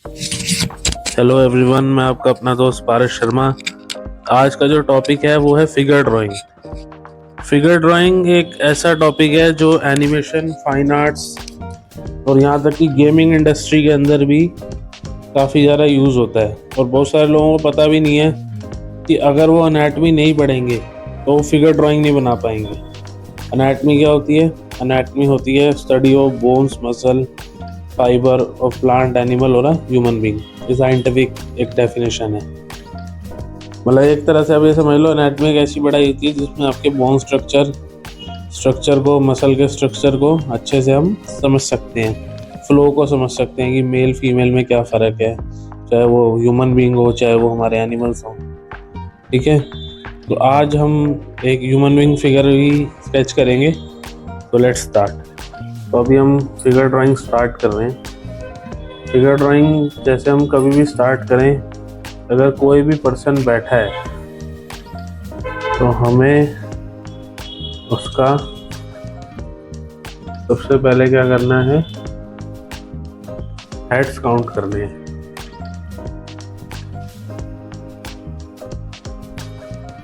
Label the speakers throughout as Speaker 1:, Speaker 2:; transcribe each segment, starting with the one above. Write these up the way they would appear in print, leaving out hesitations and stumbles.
Speaker 1: Hello everyone, मैं आपका अपना दोस्त पारस शर्मा। आज का जो टॉपिक है वो है फिगर ड्राइंग। फिगर ड्राइंग एक ऐसा टॉपिक है जो एनिमेशन, फाइन आर्ट्स और यहाँ तक कि गेमिंग इंडस्ट्री के अंदर भी काफ़ी ज़्यादा यूज़ होता है। और बहुत सारे लोगों को पता भी नहीं है कि अगर वो एनाटमी नहीं पढ़ेंगे तो वो फिगर ड्राइंग नहीं बना पाएंगे। एनाटमी क्या होती है? एनाटमी होती है study of bones, muscle, fibre of plant, animal और ह्यूमन बीइंग। ये साइंटिफिक एक डेफिनेशन है। मतलब एक तरह से आप ये समझ लो, एनाटमी एक ऐसी पढ़ाई होती है जिसमें आपके बोन स्ट्रक्चर को, मसल के स्ट्रक्चर को अच्छे से हम समझ सकते हैं, फ्लो को समझ सकते हैं कि मेल फीमेल में क्या फ़र्क है, चाहे वो ह्यूमन बीइंग हो चाहे वो हमारे एनिमल्स हों। ठीक है, तो आज हम एक ह्यूमन बीइंग फिगर ही स्केच करेंगे। तो लेट्स स्टार्ट। तो अभी हम फिगर ड्राइंग स्टार्ट कर रहे हैं। फिगर ड्राइंग जैसे हम कभी भी स्टार्ट करें, अगर कोई भी पर्सन बैठा है तो हमें उसका सबसे पहले क्या करना है, हेड्स काउंट करने हैं।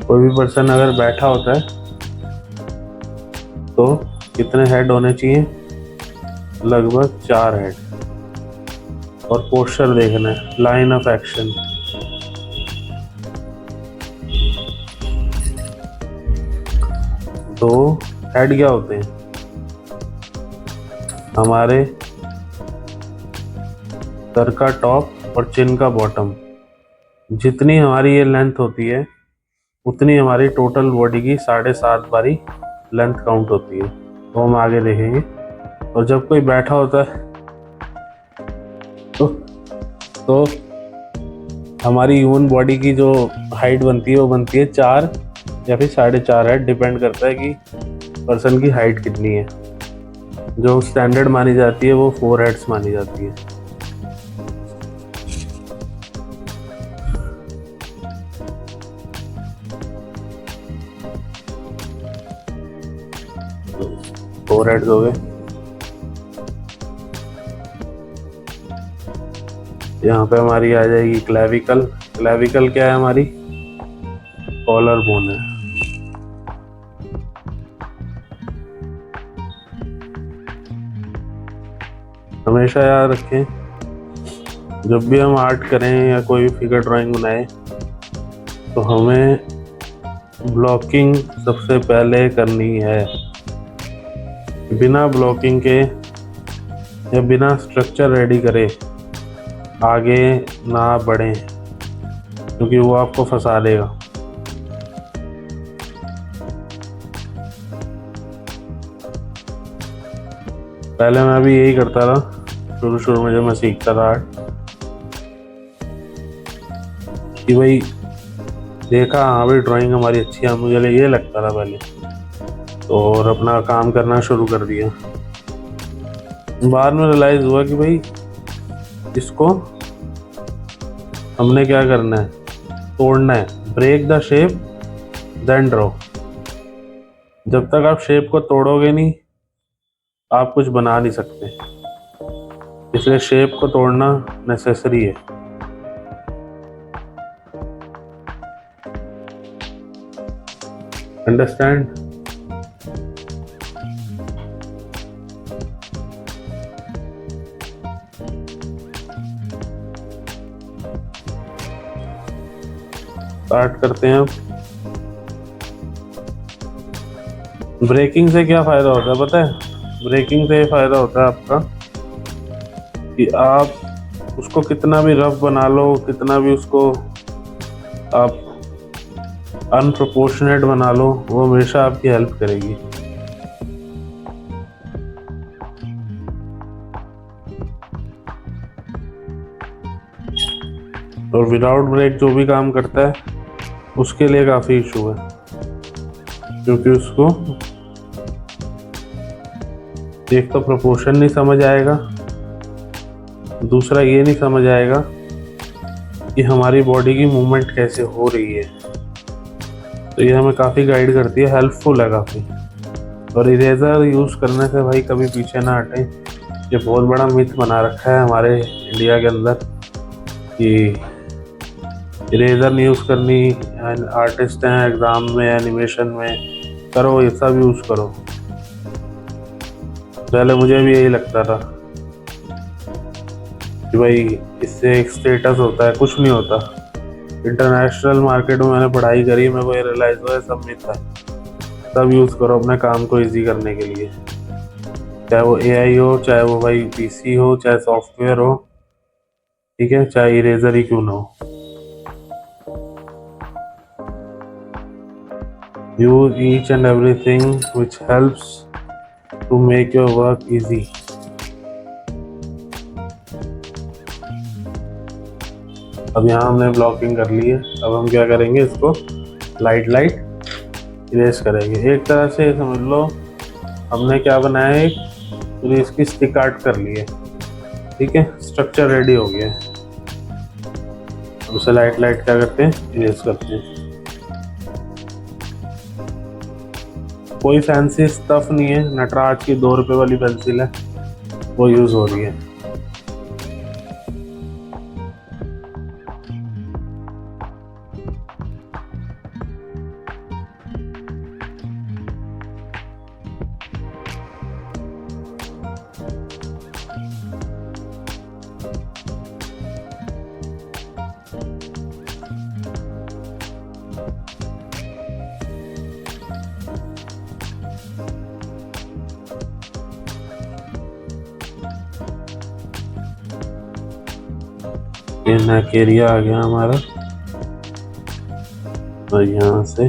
Speaker 1: कोई भी पर्सन अगर बैठा होता है तो कितने हेड होने चाहिए? लगभग 4 हेड। और पोस्चर देखना है, लाइन ऑफ एक्शन। तो हेड क्या होते हैं? हमारे सर का टॉप और चिन का बॉटम। जितनी हमारी ये लेंथ होती है उतनी हमारी टोटल बॉडी की 7.5 बारी लेंथ काउंट होती है। तो हम आगे देखेंगे। और जब कोई बैठा होता है तो हमारी ह्यूमन बॉडी की जो हाइट बनती है वो बनती है 4 या फिर 4.5 हेड। डिपेंड करता है कि पर्सन की हाइट कितनी है। जो स्टैंडर्ड मानी जाती है वो 4 हेड्स मानी जाती है। तो 4 हेड्स हो गए। यहाँ पे हमारी आ जाएगी क्लेविकल। क्लेविकल क्या है? हमारी कॉलर बोन है। हमेशा याद रखें, जब भी हम आर्ट करें या कोई भी फिगर ड्राइंग बनाए तो हमें ब्लॉकिंग सबसे पहले करनी है। बिना ब्लॉकिंग के या बिना स्ट्रक्चर रेडी करे आगे ना बढ़ें, क्योंकि वो आपको फंसा देगा। पहले मैं भी यही करता था शुरू में, जब मैं सीखता था आर्ट, कि भाई देखा हाँ भाई ड्राइंग हमारी अच्छी है, मुझे ये लगता था पहले, तो और अपना काम करना शुरू कर दिया। बाद में रियलाइज़ हुआ कि भाई इसको हमने क्या करना है, तोड़ना है। Break the shape then draw. जब तक आप शेप को तोड़ोगे नहीं आप कुछ बना नहीं सकते, इसलिए शेप को तोड़ना नेसेसरी है। अंडरस्टैंड? स्टार्ट करते हैं अब। ब्रेकिंग से क्या फ़ायदा होता है पता है? ब्रेकिंग से ये फ़ायदा होता है आपका कि आप उसको कितना भी रफ बना लो, कितना भी उसको आप अनप्रोपोर्शनेट बना लो, वो हमेशा आपकी हेल्प करेगी। और विदाउट ब्रेक जो भी काम करता है उसके लिए काफ़ी इशू है, क्योंकि उसको एक तो प्रोपोर्शन नहीं समझ आएगा, दूसरा ये नहीं समझ आएगा कि हमारी बॉडी की मूवमेंट कैसे हो रही है। तो ये हमें काफ़ी गाइड करती है, हेल्पफुल है काफ़ी। और इरेज़र यूज़ करने से भाई कभी पीछे ना हटें। ये बहुत बड़ा मिथ बना रखा है हमारे इंडिया के अंदर कि इरेजर नहीं यूज़ करनी, आर्टिस्ट हैं एग्ज़ाम में एनिमेशन में करो, ये सब यूज़ करो। पहले मुझे भी यही लगता था कि भाई इससे एक स्टेटस होता है, कुछ नहीं होता। इंटरनेशनल मार्केट में मैंने पढ़ाई करी, मेरे को ये रियलाइज़ हुआ है सब मिथ है। सब यूज़ करो अपने काम को इजी करने के लिए, चाहे वो एआई हो, चाहे वो भाई पीसी हो, चाहे सॉफ्टवेयर हो, ठीक है, चाहे इरेजर ही क्यों ना हो। Use each and everything which helps to make your work easy. अब यहाँ हमने ब्लॉकिंग कर ली है, अब हम क्या करेंगे, इसको लाइट इरेज करेंगे। एक तरह से समझ लो हमने क्या बनाया है, पूरी इसकी स्टिक आर्ट कर ली है, ठीक है, स्ट्रक्चर रेडी हो गया है। अब उसे लाइट क्या करते हैं, इरेज करते हैं। कोई फैंसी स्टफ नहीं है, नटराज की 2 रुपए वाली पेंसिल है, वो यूज़ हो रही है। ये नेक एरिया आ गया हमारा, और यहाँ से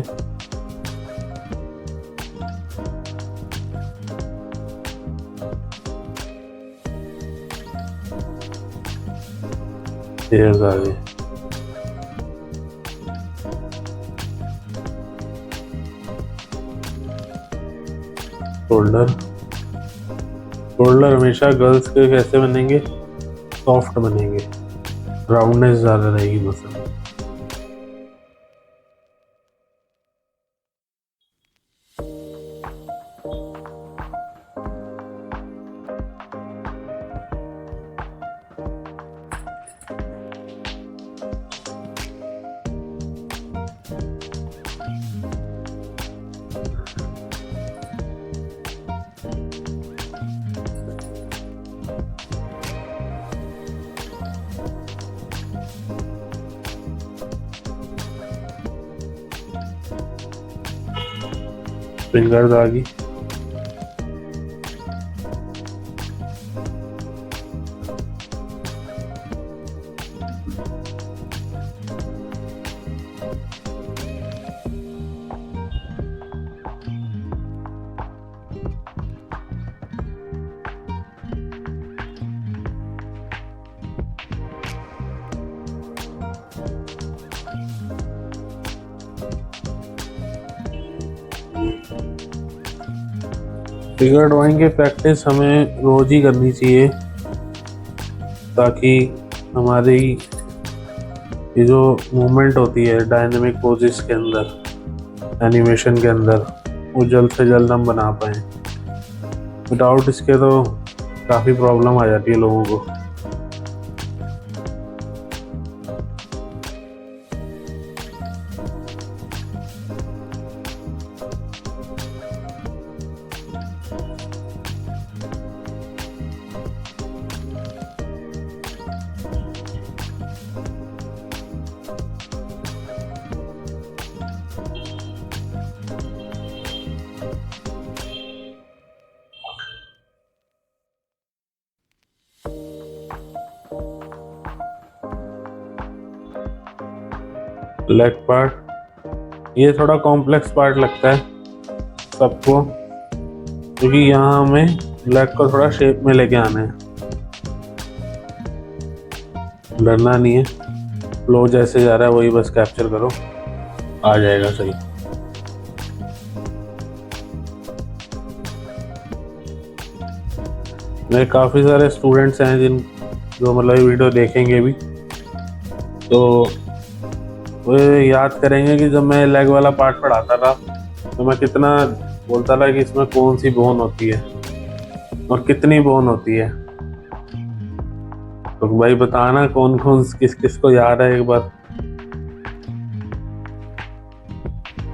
Speaker 1: हेयर्स आ गए। शोल्डर हमेशा गर्ल्स के कैसे बनेंगे, सॉफ्ट बनेंगे, राउंडनेस ज़्यादा रहेगी मसल। फिंगर्स आ गई। फिगर ड्राइंग की प्रैक्टिस हमें रोज ही करनी चाहिए, ताकि हमारी ये जो मूवमेंट होती है डायनेमिक पोजेस के अंदर, एनिमेशन के अंदर, वो जल्द से जल्द हम बना पाएँ। विदाउट इसके तो काफ़ी प्रॉब्लम आ जाती है लोगों को। लेग पार्ट, ये थोड़ा कॉम्प्लेक्स पार्ट लगता है सबको, क्योंकि यहाँ हमें लेग को थोड़ा शेप में लेके आना है। डरना नहीं है, फ्लो जैसे जा रहा है वही बस कैप्चर करो, आ जाएगा सही। मेरे काफ़ी सारे स्टूडेंट्स हैं जो मतलब ये वीडियो देखेंगे भी, तो वो याद करेंगे कि जब मैं लेग वाला पार्ट पढ़ाता था तो मैं कितना बोलता था कि इसमें कौन सी बोन होती है और कितनी बोन होती है। तो भाई बताना कौन कौन किस किस को याद है, एक बार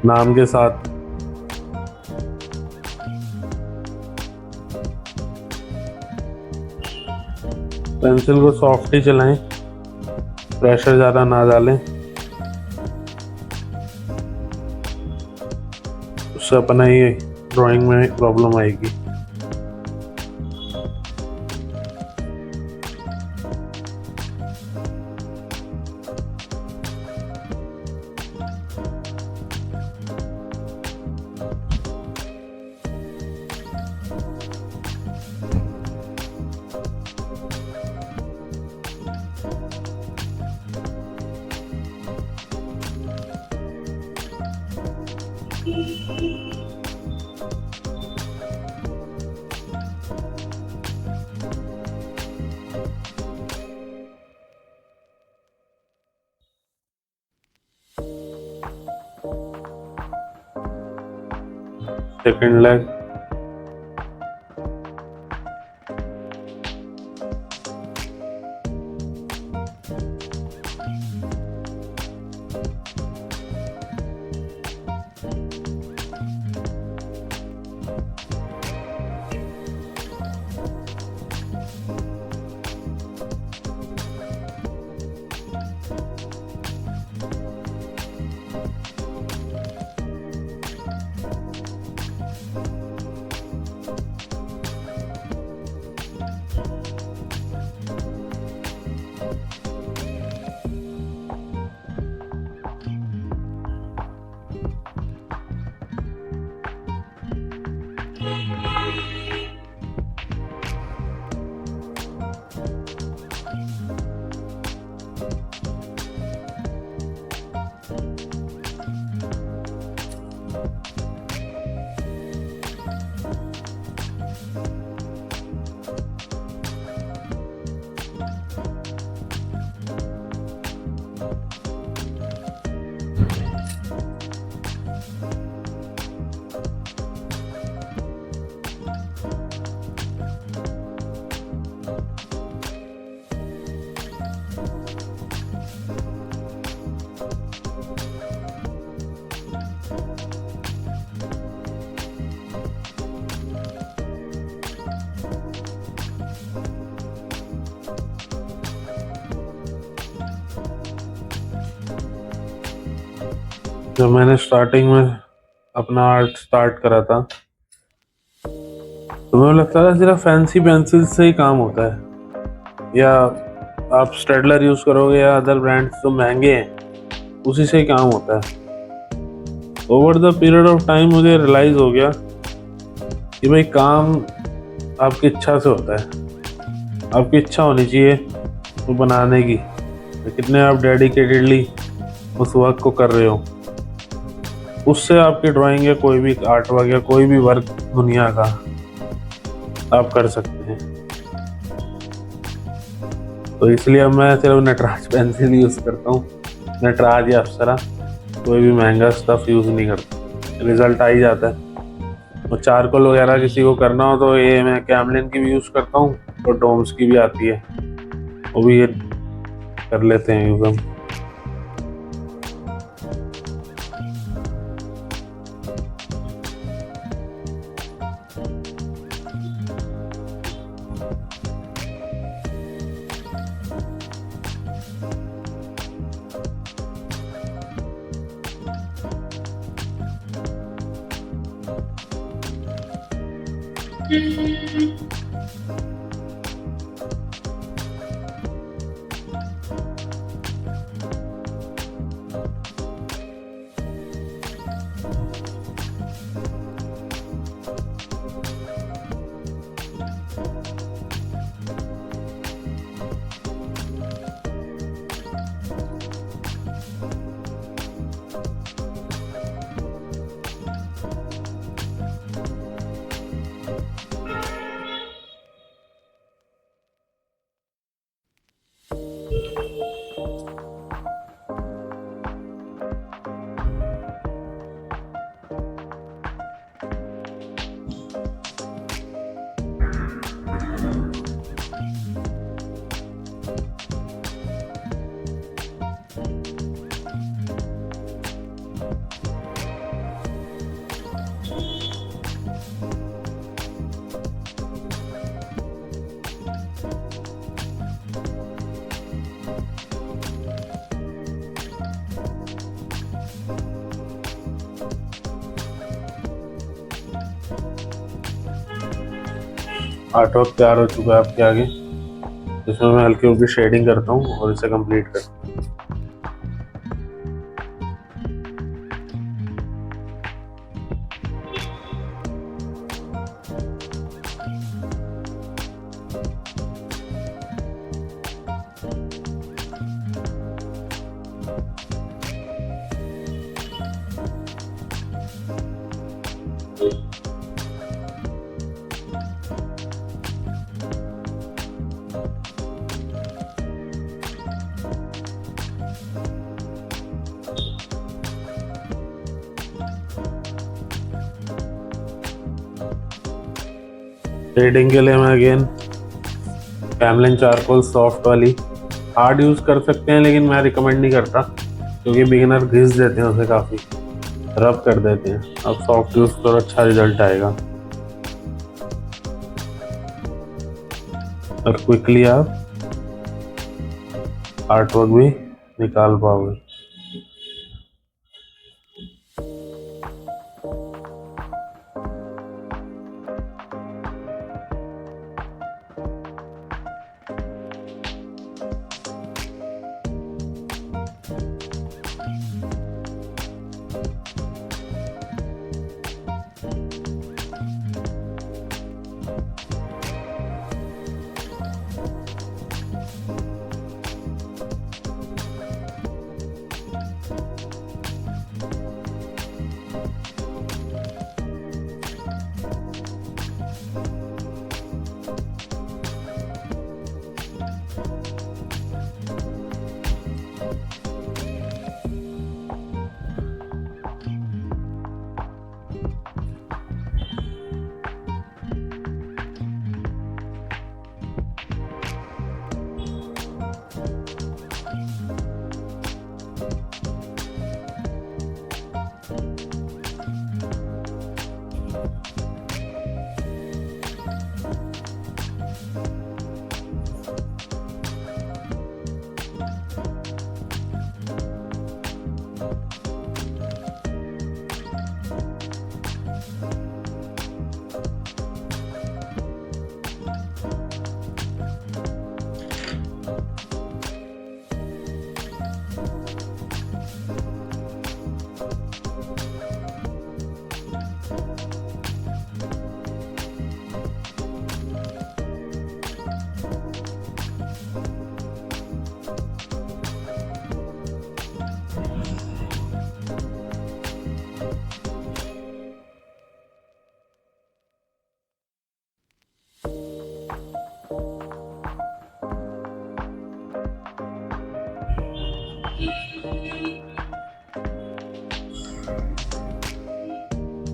Speaker 1: नाम के साथ। पेंसिल को सॉफ्ट ही चलाएं, प्रेशर ज़्यादा ना डालें, उससे अपना ही ड्राइंग में प्रॉब्लम आएगी। सेकंड लेग, जब मैंने स्टार्टिंग में अपना आर्ट स्टार्ट करा था तो मुझे लगता था सिर्फ फैंसी पेंसिल से ही काम होता है, या आप स्टेडलर यूज़ करोगे या अदर ब्रांड्स जो महंगे हैं उसी से ही काम होता है। Over the period of time मुझे रियलाइज़ हो गया कि भाई काम आपकी इच्छा से होता है, आपकी इच्छा होनी चाहिए वो बनाने की, तो कितने आप डेडिकेटेडली उस वर्क को कर रहे हो, उससे आपकी ड्राइंग या कोई भी आर्ट वर्क या कोई भी वर्क दुनिया का आप कर सकते हैं। तो इसलिए अब मैं सिर्फ नटराज पेंसिल यूज़ करता हूँ, नटराज या अप्सरा, कोई भी महंगा स्टफ यूज़ नहीं करता, रिज़ल्ट आ ही जाता है। और चारकोल वगैरह किसी को करना हो तो ये मैं कैमलिन की भी यूज़ करता हूँ, और डोम्स की भी आती है, वो भी ये कर लेते हैं यूज़ हम। आर्ट वर्क तैयार हो चुका है आपके आगे, इसमें मैं हल्की हल्की शेडिंग करता हूँ और इसे कंप्लीट करता हूँ। शेडिंग के लिए मैं अगेन कैमलिन चारकोल सॉफ्ट वाली, हार्ड यूज़ कर सकते हैं लेकिन मैं रिकमेंड नहीं करता क्योंकि बिगिनर घिस देते हैं उसे, काफ़ी रब कर देते हैं। अब सॉफ्ट यूज़ करो, अच्छा रिजल्ट आएगा और क्विकली आप आर्ट वर्क भी निकाल पाओगे।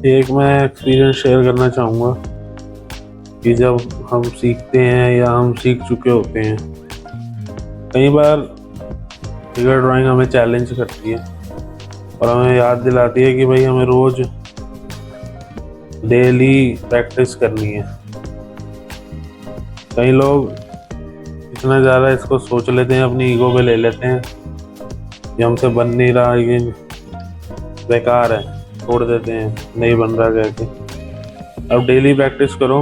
Speaker 1: एक मैं एक्सपीरियंस शेयर करना चाहूँगा कि जब हम सीखते हैं या हम सीख चुके होते हैं, कई बार फिगर ड्राइंग हमें चैलेंज करती है और हमें याद दिलाती है कि भाई हमें रोज़ डेली प्रैक्टिस करनी है। कई लोग इतना ज़्यादा इसको सोच लेते हैं, अपनी ईगो पे ले लेते हैं कि हमसे बन नहीं रहा, ये बेकार है, छोड़ देते हैं, नहीं बन रहा कह के। अब डेली प्रैक्टिस करो,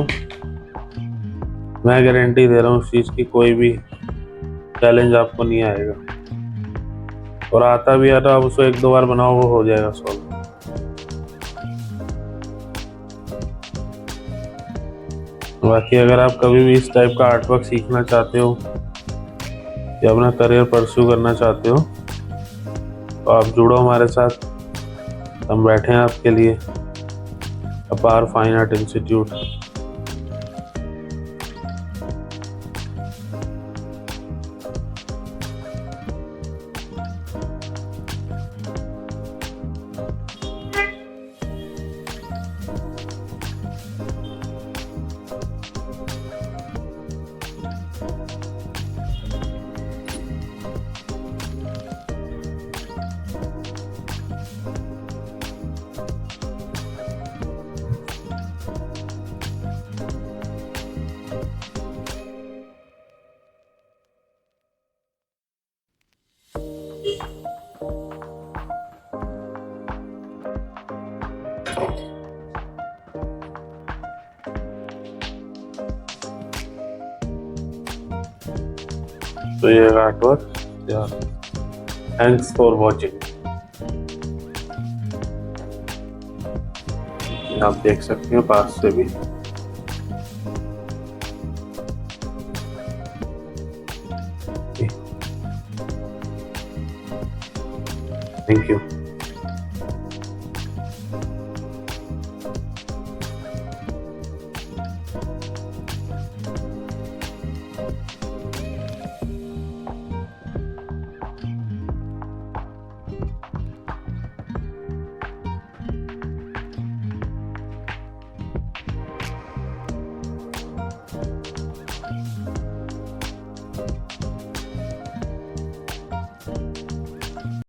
Speaker 1: मैं गारंटी दे रहा हूँ उस चीज़ की, कोई भी चैलेंज आपको नहीं आएगा। और आता भी है तो आप उसको 1-2 बार बनाओ, वो हो जाएगा सॉल्व। बाकी अगर आप कभी भी इस टाइप का आर्ट वर्क सीखना चाहते हो या अपना करियर परस्यू करना चाहते हो तो आप जुड़ो हमारे साथ, हम बैठे हैं आपके लिए। अपार फाइन आर्ट इंस्टीट्यूट। तो ये आर्ट वर्क या थैंक्स फॉर वॉचिंग। आप देख सकते हैं पास से भी। Thank you.